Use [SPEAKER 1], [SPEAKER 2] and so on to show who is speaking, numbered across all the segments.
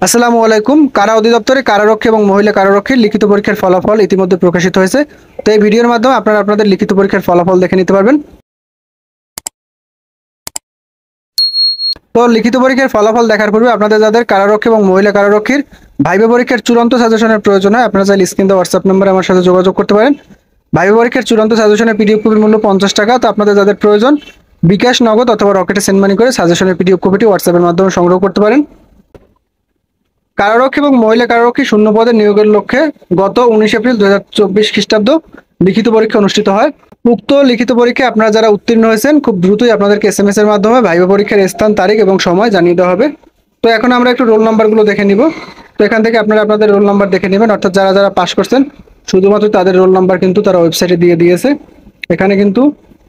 [SPEAKER 1] আসসালামু আলাইকুম। কারা অধিদপ্তরে কারারক্ষী এবং মহিলা কারারক্ষীর লিখিত পরীক্ষার ফলাফল ইতিমধ্যে প্রকাশিত হয়েছে। তো এই ভিডিওর মাধ্যমে আপনারা আপনাদের লিখিত পরীক্ষার ফলাফল দেখে নিতে পারবেন। তো লিখিত পরীক্ষার ফলাফল দেখার পূর্বে আপনাদের যাদের কারারক্ষী এবং মহিলা কারারক্ষীর ভাইবা পরীক্ষার চূড়ান্ত সাজেশনের প্রয়োজন হয়, আপনারা চাইলে স্ক্রিন দেওয়া হোয়াটসঅ্যাপ নম্বরে আমার সাথে যোগাযোগ করতে পারেন। ভাইবা পরীক্ষার চূড়ান্ত সাজেশনের পিডিএফ কপির মূল্য 50 টাকা। তো আপনাদের যাদের প্রয়োজন বিকাশ, নগদ অথবা রকেটে সেন্ড মানি করে সাজেশনের পিডিএফ কপিটি হোয়াটসঅ্যাপের মাধ্যমে সংগ্রহ করতে পারেন। কারারক্ষী এবং মহিলা কারারক্ষী শূন্য পদে নিয়োগের লক্ষ্যে গত 19 এপ্রিল 2024 খ্রিস্টাব্দ লিখিত পরীক্ষা অনুষ্ঠিত হয়। উক্ত লিখিত পরীক্ষায় আপনারা যারা উত্তীর্ণ হয়েছেন খুব দ্রুতই আপনাদেরকে এসএমএস এর মাধ্যমে ভাইবা পরীক্ষার স্থান, তারিখ এবং সময় জানিয়ে দেওয়া হবে। তো এখন আমরা একটু রোল নাম্বারগুলো দেখে নিব। তো এখান থেকে আপনারা আপনাদের রোল নাম্বার দেখে নেবেন, অর্থাৎ যারা যারা পাস করছেন শুধুমাত্র তাদের রোল নাম্বার কিন্তু তারা ওয়েবসাইটে দিয়ে দিয়েছে। এখানে কিন্তু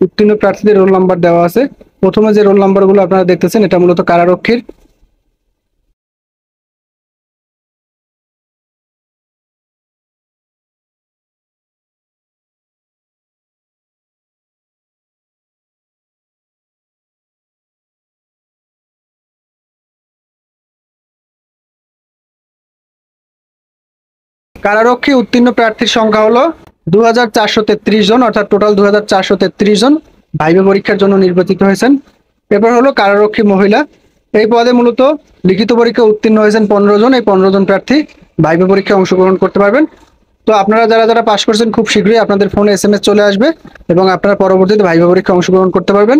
[SPEAKER 1] উত্তীর্ণ প্রার্থীদের রোল নাম্বার দেওয়া আছে। প্রথমে যে রোল নাম্বারগুলো আপনারা দেখতেছেন এটা মূলত কারারক্ষীর। কারারক্ষী উত্তীর্ণ প্রার্থীর সংখ্যা হলো 2433 জন, অর্থাৎ টোটাল 2433 জন ভাইবা পরীক্ষার জন্য নির্বাচিত হয়েছেন। এরপর হলো কারারক্ষী মহিলা। এই পদে মূলত লিখিত পরীক্ষা উত্তীর্ণ হয়েছেন 15 জন। এই 15 জন প্রার্থী ভাইবা পরীক্ষায় অংশগ্রহণ করতে পারবেন। তো আপনারা যারা যারা পাস করছেন খুব শীঘ্রই আপনাদের ফোনে এসএমএস চলে আসবে এবং আপনারা পরবর্তীতে ভাইবা পরীক্ষায় অংশগ্রহণ করতে পারবেন।